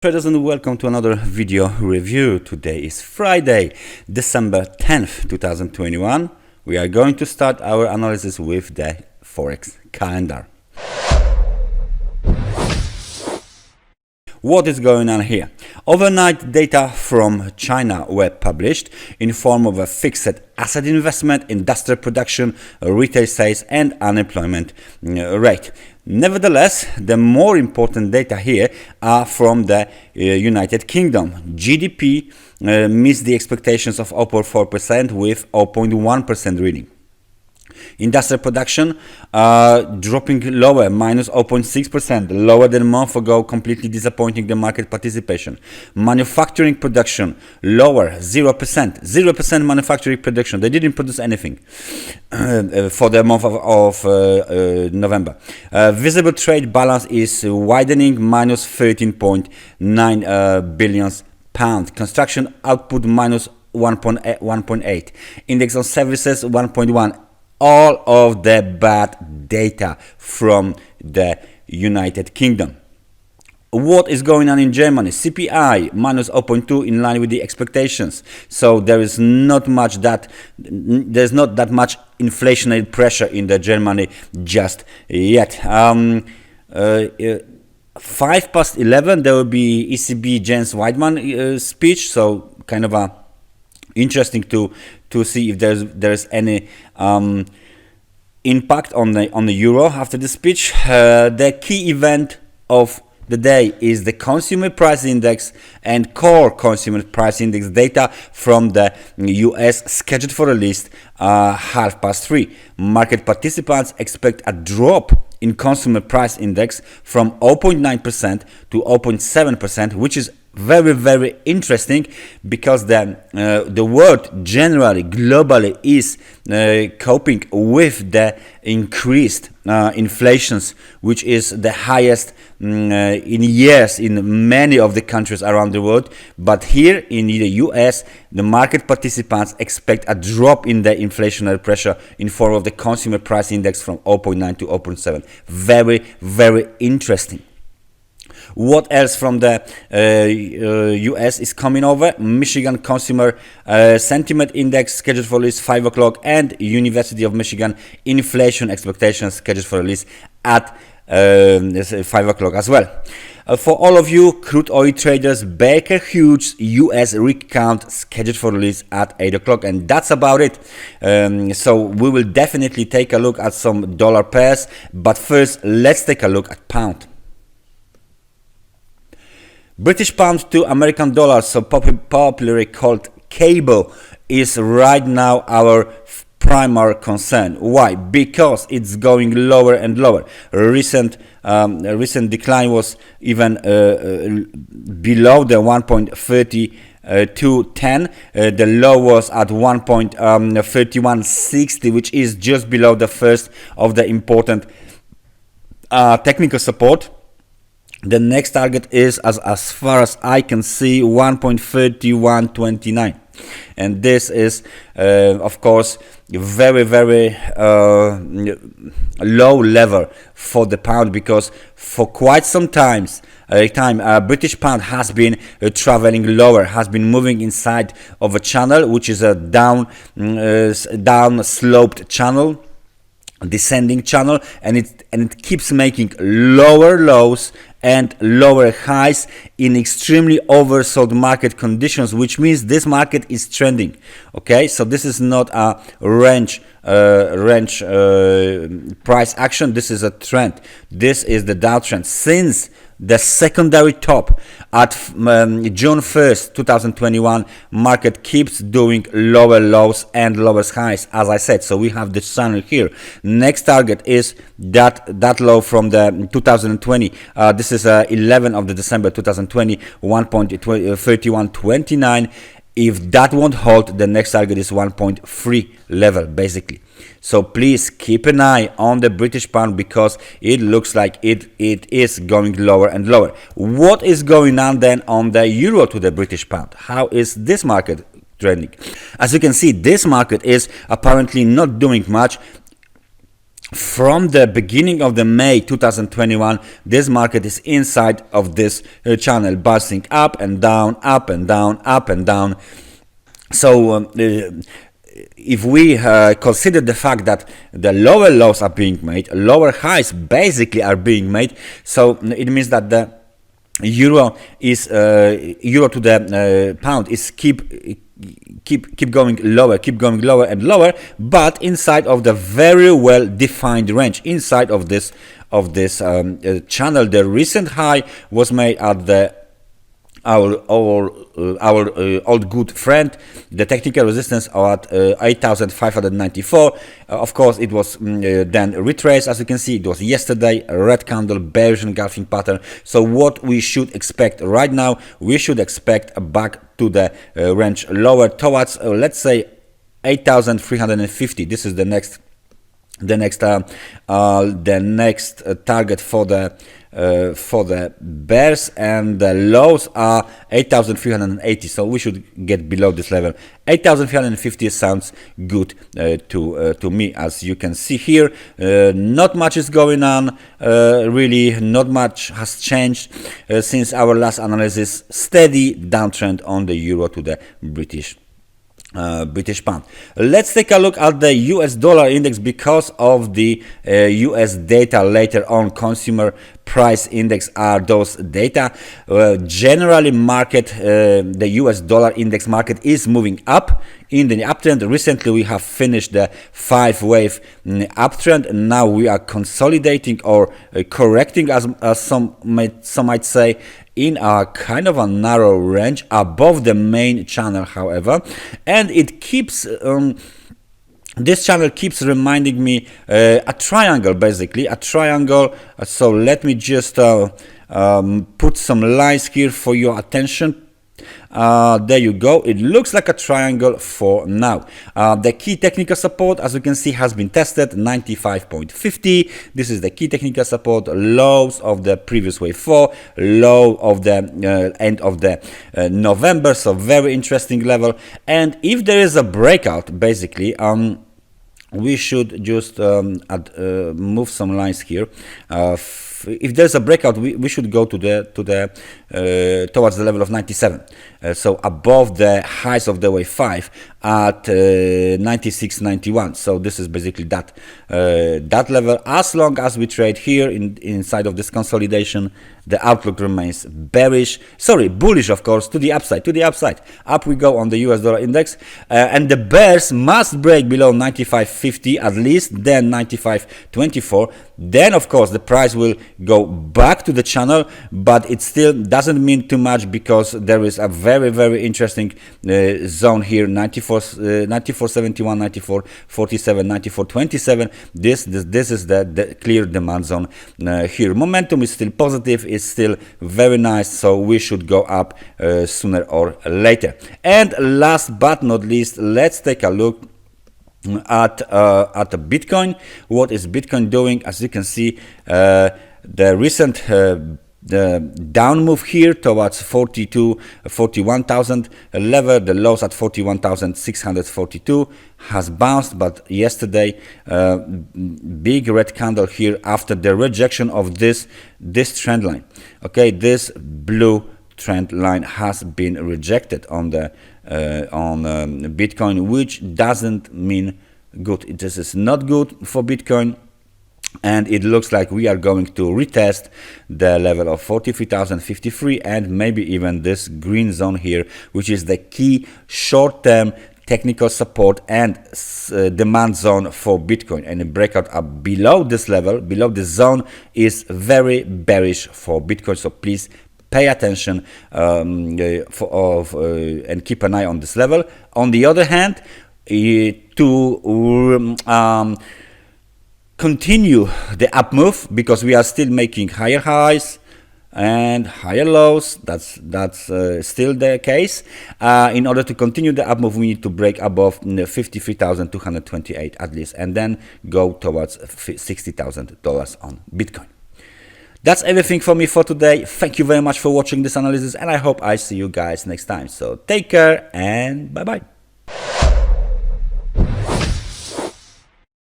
Traders, and welcome to another video review. Today is Friday, December 10th, 2021. We are going to start our analysis with the Forex calendar. What is going on here? Overnight data from China were published in form of a fixed asset investment, industrial production, retail sales and unemployment rate. Nevertheless, the more important data here are from the United Kingdom. GDP missed the expectations of 0.4% with 0.1% reading. Industrial production dropping lower, minus 0.6%, lower than a month ago, completely disappointing the market participation. Manufacturing production lower, 0% manufacturing production. They didn't produce anything for the month of November. Visible trade balance is widening, minus 13.9 billion pounds. Construction output minus 1.8. Index on services 1.1. All of the bad data from the United Kingdom. What is going on in Germany? CPI minus 0.2 in line with the expectations. So there's not that much inflationary pressure in the Germany just yet. 11:05 there will be ECB Jens Weidmann speech. So kind of a interesting to see if there's any impact on the euro after the speech. The key event of the day is the consumer price index and core consumer price index data from the US, scheduled for release 3:30. Market participants expect a drop in consumer price index from 0.9% to 0.7%, which is very interesting, because the world generally globally is coping with the increased inflations, which is the highest in years in many of the countries around the world. But here in the US, the market participants expect a drop in the inflationary pressure in form of the consumer price index from 0.9 to 0.7. Very interesting. What else from the US is coming over? Michigan Consumer Sentiment Index scheduled for release 5 o'clock, and University of Michigan inflation expectations scheduled for release at 5 o'clock as well. For all of you crude oil traders, Baker Hughes US rig count scheduled for release at 8 o'clock, and that's about it. So we will definitely take a look at some dollar pairs, but first let's take a look at pound. British pound to American dollar, so popularly called cable, is right now our primary concern. Why? Because it's going lower and lower. Recent decline was even below the 1.3210. The low was at 1.3160, which is just below the first of the important technical support. The next target is, as far as I can see, 1.3129, and this is of course very low level for the pound, because for quite some time British pound has been traveling lower, has been moving inside of a channel, which is a down sloped channel, descending channel, and it keeps making lower lows and lower highs in extremely oversold market conditions, which means this market is trending. Okay, so this is not a range price action. This is a trend. This is the downtrend since the secondary top at June 1st 2021. Market keeps doing lower lows and lower highs, as I said. So we have this channel here. Next target is that low from the 2020. This is 11 of the December 2020, 1.3129. If that won't hold, the next target is 1.3 level, basically. So please keep an eye on the British pound, because it looks like it is going lower and lower. What is going on then on the euro to the British pound? How is this market trending? As you can see, this market is apparently not doing much. from the beginning of the May 2021, this market is inside of this channel, bouncing up and down, up and down, up and down. So if we consider the fact that the lower lows are being made, lower highs basically are being made, so it means that the euro is euro to the pound is keep going lower and lower, but inside of the very well defined range, inside of this channel. The recent high was made at the our old good friend, the technical resistance at 8,594. Of course, it was then retraced. As you can see, it was yesterday a red candle, bearish engulfing pattern. So what we should expect right now, we should expect back to the range lower towards let's say 8,350. This is the next target for the bears, and the lows are 8,380. So we should get below this level. 8,350 sounds good to me. As you can see here, not much is going on. Really, not much has changed since our last analysis. Steady downtrend on the euro to the British pound. Let's take a look at the US dollar index because of the US data later on. Consumer price index are those data. Generally market, the US dollar index market is moving up in the uptrend. Recently we have finished the 5-wave uptrend, and now we are consolidating or correcting, as some might say, in a kind of a narrow range above the main channel, however, and it keeps this channel keeps reminding me a triangle, basically a triangle. So let me just put some lines here for your attention. There you go. It looks like a triangle for now. The key technical support, as you can see, has been tested, 95.50. This is the key technical support. Lows of the previous wave 4, low of the end of the November. So very interesting level. And if there is a breakout, basically, we should just move some lines here. If there's a breakout, we should go to the towards the level of 97. So above the highs of the wave 5 at 96.91. So this is basically that level. As long as we trade here inside of this consolidation, the outlook remains bullish, of course, to the upside. Up we go on the US dollar index, and the bears must break below 95.50 at least, then 95.24. Then, of course, the price will go back to the channel, but it still doesn't mean too much because there is a very interesting zone here, 94.71, 94.47, 94.27. This is the clear demand zone here. Momentum is still positive, is still very nice, so we should go up sooner or later. And last but not least, let's take a look at the Bitcoin. What is Bitcoin doing? As you can see, the recent the down move here towards 41,000 level, the lows at 41,642 has bounced, but yesterday big red candle here after the rejection of this trend line. Okay, this blue trend line has been rejected on the on Bitcoin, which doesn't mean good. This is not good for Bitcoin. And it looks like we are going to retest the level of 43,053 and maybe even this green zone here, which is the key short-term technical support and demand zone for Bitcoin. And a breakout up below this level, below this zone, is very bearish for Bitcoin. So please pay attention and keep an eye on this level. On the other hand, continue the up move, because we are still making higher highs and higher lows. That's still the case. In order to continue the up move, we need to break above 53,228 at least, and then go towards $60,000 on Bitcoin. That's everything for me for today. Thank you very much for watching this analysis, and I hope I see you guys next time. So take care and bye bye.